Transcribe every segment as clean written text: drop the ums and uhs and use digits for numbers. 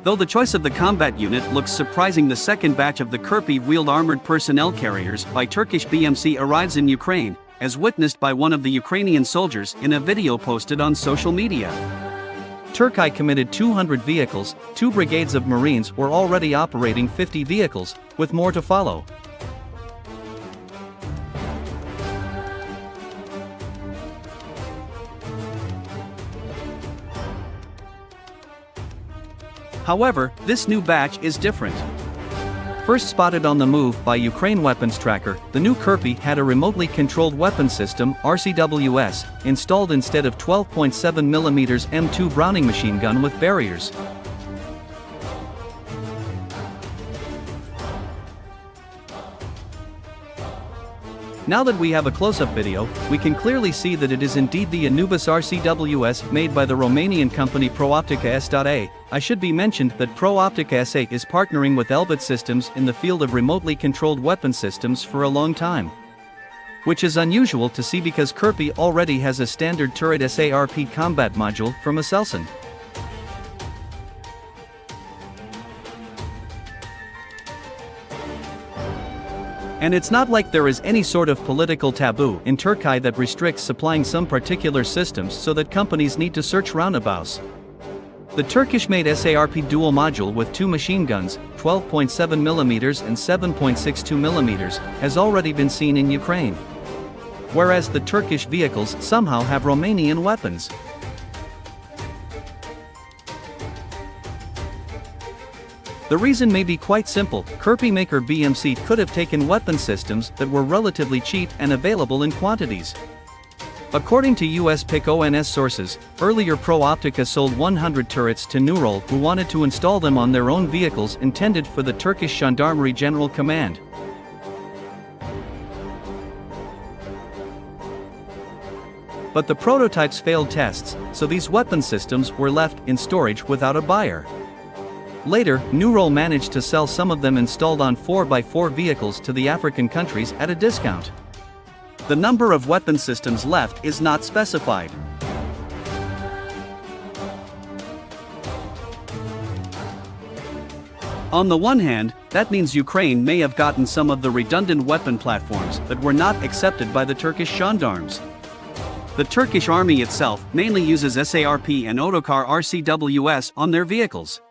Though the choice of the combat unit looks surprising, the second batch of the Kirpi-wheeled armored personnel carriers by Turkish BMC arrives in Ukraine, as witnessed by one of the Ukrainian soldiers in a video posted on social media. Turkey committed 200 vehicles, 2 brigades of Marines were already operating 50 vehicles, with more to follow. However, this new batch is different. First spotted on the move by Ukraine Weapons Tracker, the new Kirpi had a remotely controlled weapon system (RCWS) installed instead of 12.7mm M2 Browning machine gun with barriers. Now that we have a close-up video, we can clearly see that it is indeed the Anubis RCWS made by the Romanian company ProOptica S.A. I should be mentioned that ProOptica S.A. is partnering with Elbit Systems in the field of remotely controlled weapon systems for a long time. Which is unusual to see because Kirpi already has a standard turret SARP combat module from Aselsan. And it's not like there is any sort of political taboo in Turkey that restricts supplying some particular systems so that companies need to search roundabouts. The Turkish-made SARP dual module with 2 machine guns, 12.7mm and 7.62mm, has already been seen in Ukraine. Whereas the Turkish vehicles somehow have Romanian weapons. The reason may be quite simple. Kirpi maker BMC could have taken weapon systems that were relatively cheap and available in quantities. According to US PIC ONS sources, earlier ProOptica sold 100 turrets to Nurol, who wanted to install them on their own vehicles intended for the Turkish Gendarmerie General Command. But the prototypes failed tests, so these weapon systems were left in storage without a buyer. Later, Nurol managed to sell some of them installed on 4x4 vehicles to the African countries at a discount. The number of weapon systems left is not specified. On the one hand, that means Ukraine may have gotten some of the redundant weapon platforms that were not accepted by the Turkish gendarmes. The Turkish army itself mainly uses SARP and Otokar RCWS on their vehicles.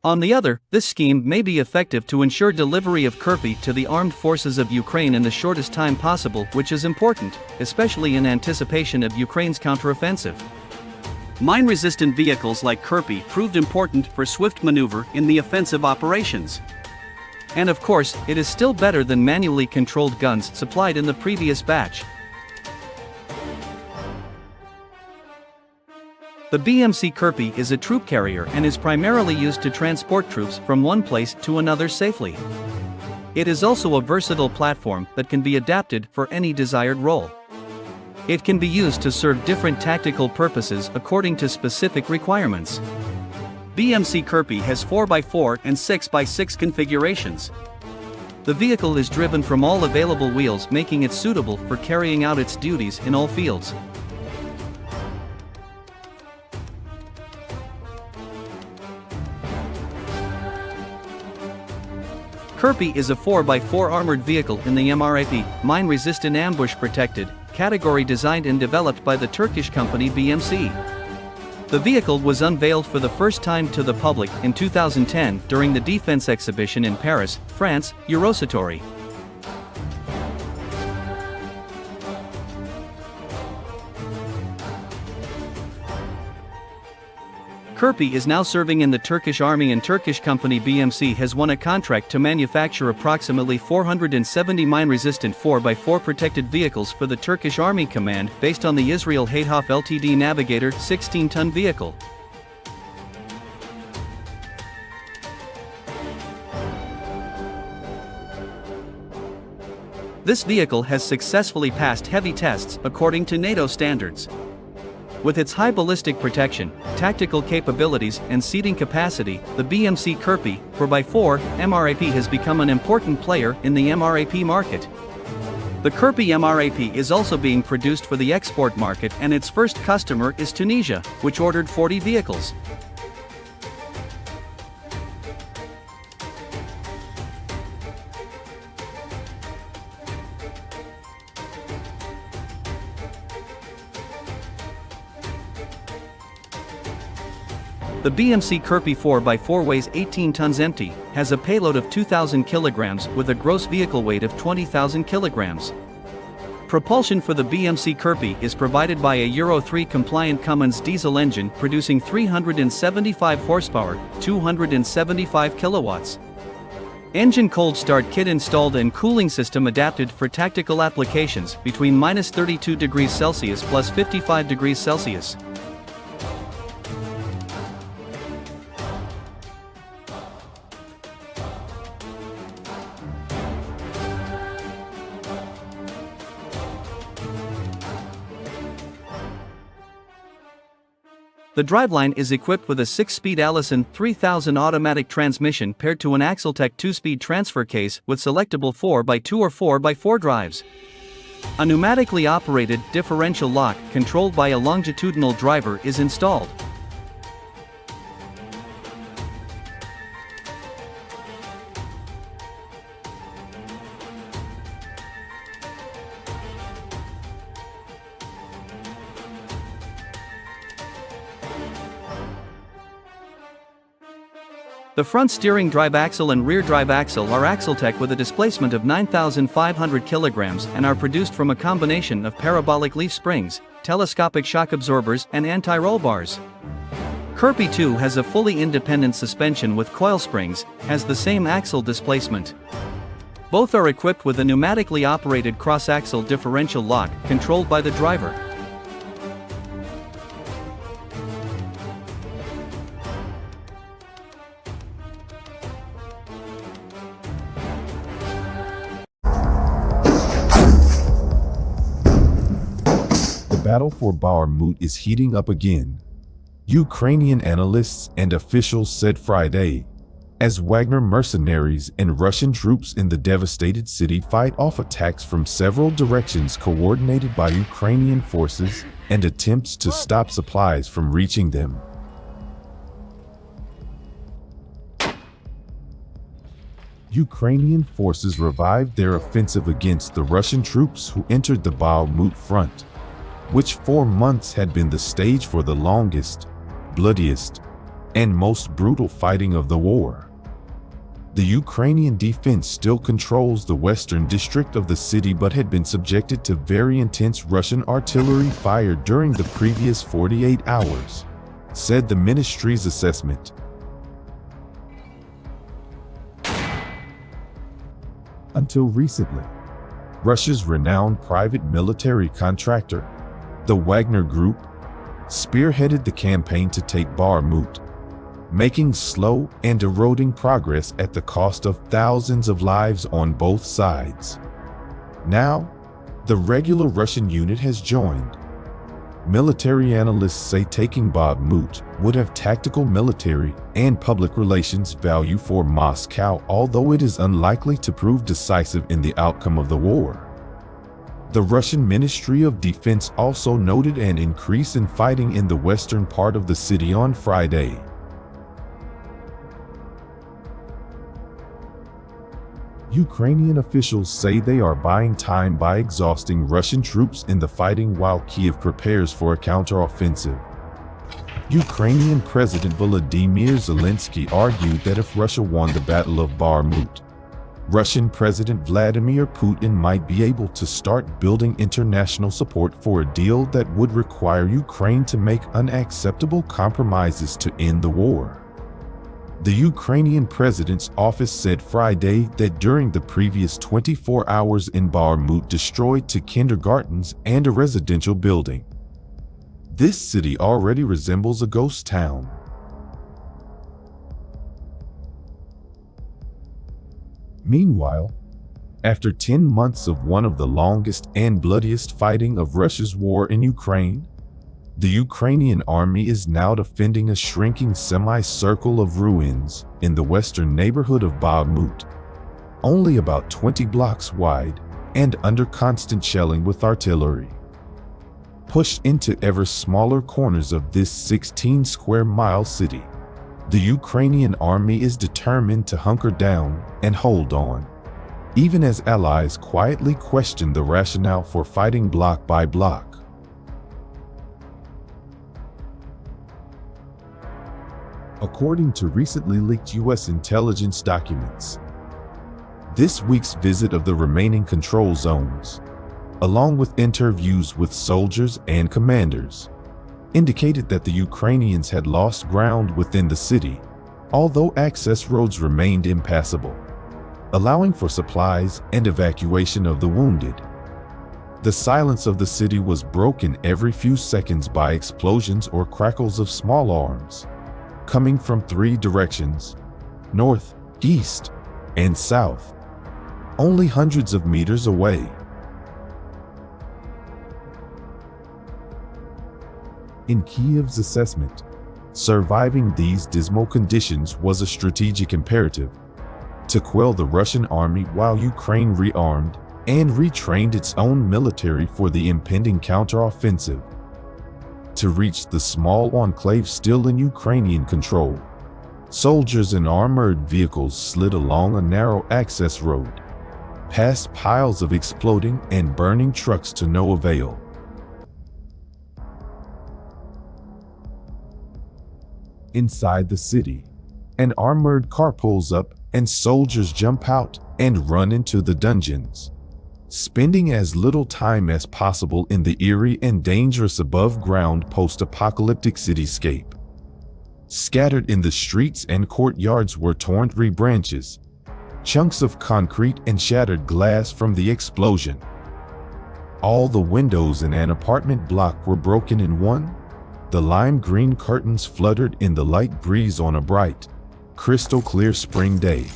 On the other, this scheme may be effective to ensure delivery of Kirpi to the armed forces of Ukraine in the shortest time possible, which is important, especially in anticipation of Ukraine's counteroffensive. Mine-resistant vehicles like Kirpi proved important for swift maneuver in the offensive operations. And of course, it is still better than manually controlled guns supplied in the previous batch. The BMC Kirpi is a troop carrier and is primarily used to transport troops from one place to another safely. It is also a versatile platform that can be adapted for any desired role. It can be used to serve different tactical purposes according to specific requirements. BMC Kirpi has 4x4 and 6x6 configurations. The vehicle is driven from all available wheels, making it suitable for carrying out its duties in all fields. Kirpi is a 4x4 armored vehicle in the MRAP, mine-resistant ambush-protected, category designed and developed by the Turkish company BMC. The vehicle was unveiled for the first time to the public in 2010 during the Defense Exhibition in Paris, France, Eurosatory. Kirpi is now serving in the Turkish Army, and Turkish company BMC has won a contract to manufacture approximately 470 mine-resistant 4x4 protected vehicles for the Turkish Army Command based on the Israel Hayhoff Ltd Navigator 16-ton vehicle. This vehicle has successfully passed heavy tests according to NATO standards. With its high ballistic protection, tactical capabilities and seating capacity, the BMC Kirpi 4x4 MRAP has become an important player in the MRAP market. The Kirpi MRAP is also being produced for the export market, and its first customer is Tunisia, which ordered 40 vehicles. The BMC Kirpi 4x4 weighs 18 tons empty, has a payload of 2,000 kilograms with a gross vehicle weight of 20,000 kilograms. Propulsion for the BMC Kirpi is provided by a Euro 3 compliant Cummins diesel engine producing 375 horsepower, 275 kilowatts. Engine cold start kit installed and cooling system adapted for tactical applications between -32 degrees Celsius plus 55 degrees Celsius. The driveline is equipped with a 6-speed Allison 3000 automatic transmission paired to an Axletech 2-speed transfer case with selectable 4x2 or 4x4 drives. A pneumatically operated differential lock controlled by a longitudinal driver is installed. The front steering drive axle and rear drive axle are Axletech with a displacement of 9,500 kilograms and are produced from a combination of parabolic leaf springs, telescopic shock absorbers, and anti-roll bars. Kirpi 2 has a fully independent suspension with coil springs, has the same axle displacement. Both are equipped with a pneumatically operated cross-axle differential lock controlled by the driver. The battle for Bakhmut is heating up again. Ukrainian analysts and officials said Friday, as Wagner mercenaries and Russian troops in the devastated city fight off attacks from several directions coordinated by Ukrainian forces and attempts to stop supplies from reaching them. Ukrainian forces revived their offensive against the Russian troops who entered the Bakhmut front, which for months had been the stage for the longest, bloodiest, and most brutal fighting of the war. The Ukrainian defense still controls the western district of the city but had been subjected to very intense Russian artillery fire during the previous 48 hours, said the ministry's assessment. Until recently, Russia's renowned private military contractor, the Wagner Group, spearheaded the campaign to take Bakhmut, making slow and eroding progress at the cost of thousands of lives on both sides. Now, the regular Russian unit has joined. Military analysts say taking Bakhmut would have tactical military and public relations value for Moscow, although it is unlikely to prove decisive in the outcome of the war. The Russian Ministry of Defense also noted an increase in fighting in the western part of the city on Friday. Ukrainian officials say they are buying time by exhausting Russian troops in the fighting while Kiev prepares for a counteroffensive. Ukrainian President Volodymyr Zelensky argued that if Russia won the Battle of Bakhmut, Russian President Vladimir Putin might be able to start building international support for a deal that would require Ukraine to make unacceptable compromises to end the war. The Ukrainian president's office said Friday that during the previous 24 hours in Bakhmut destroyed 2 kindergartens and a residential building. This city already resembles a ghost town. Meanwhile, after 10 months of one of the longest and bloodiest fighting of Russia's war in Ukraine, the Ukrainian army is now defending a shrinking semicircle of ruins in the western neighborhood of Bakhmut, only about 20 blocks wide and under constant shelling with artillery. Pushed into ever smaller corners of this 16-square-mile city, the Ukrainian army is determined to hunker down and hold on, even as allies quietly question the rationale for fighting block by block. According to recently leaked U.S. intelligence documents, this week's visit of the remaining control zones, along with interviews with soldiers and commanders, indicated that the Ukrainians had lost ground within the city, although access roads remained impassable, allowing for supplies and evacuation of the wounded. The silence of the city was broken every few seconds by explosions or crackles of small arms, coming from 3 directions: north, east, and south, only hundreds of meters away. In Kiev's assessment, surviving these dismal conditions was a strategic imperative to quell the Russian army while Ukraine rearmed and retrained its own military for the impending counteroffensive. To reach the small enclave still in Ukrainian control, soldiers and armored vehicles slid along a narrow access road, past piles of exploding and burning trucks to no avail. Inside the city, an armored car pulls up and soldiers jump out and run into the dungeons, spending as little time as possible in the eerie and dangerous above-ground post-apocalyptic cityscape. Scattered in the streets and courtyards were torn tree branches, chunks of concrete and shattered glass from the explosion. All the windows in an apartment block were broken in one. The lime green curtains fluttered in the light breeze on a bright, crystal clear spring day.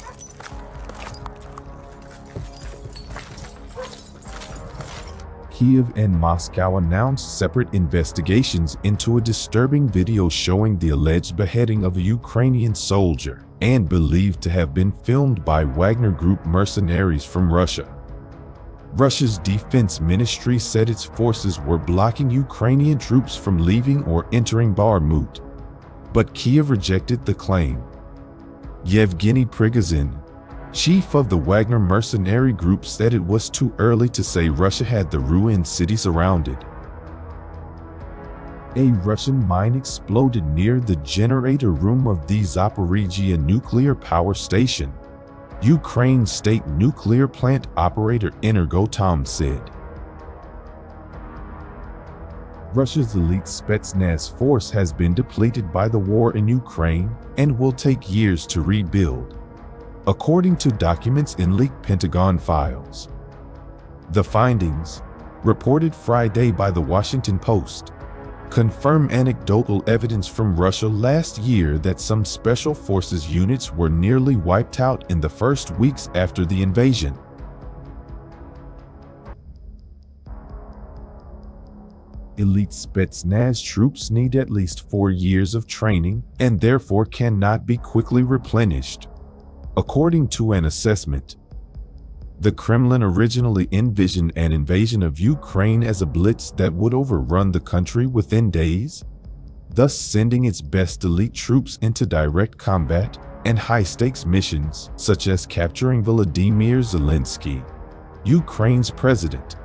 Kiev and Moscow announced separate investigations into a disturbing video showing the alleged beheading of a Ukrainian soldier and believed to have been filmed by Wagner Group mercenaries from Russia. Russia's defense ministry said its forces were blocking Ukrainian troops from leaving or entering Bakhmut, but Kiev rejected the claim. Yevgeny Prigozhin, chief of the Wagner mercenary group, said it was too early to say Russia had the ruined city surrounded. A Russian mine exploded near the generator room of the Zaporizhzhia nuclear power station, Ukraine's state nuclear plant operator Energoatom said. Russia's elite Spetsnaz force has been depleted by the war in Ukraine and will take years to rebuild, according to documents in leaked Pentagon files. The findings, reported Friday by the Washington Post, confirm anecdotal evidence from Russia last year that some special forces units were nearly wiped out in the first weeks after the invasion. Elite Spetsnaz troops need at least 4 years of training and therefore cannot be quickly replenished, according to an assessment. The Kremlin originally envisioned an invasion of Ukraine as a blitz that would overrun the country within days, thus sending its best elite troops into direct combat and high-stakes missions such as capturing Volodymyr Zelensky, Ukraine's president,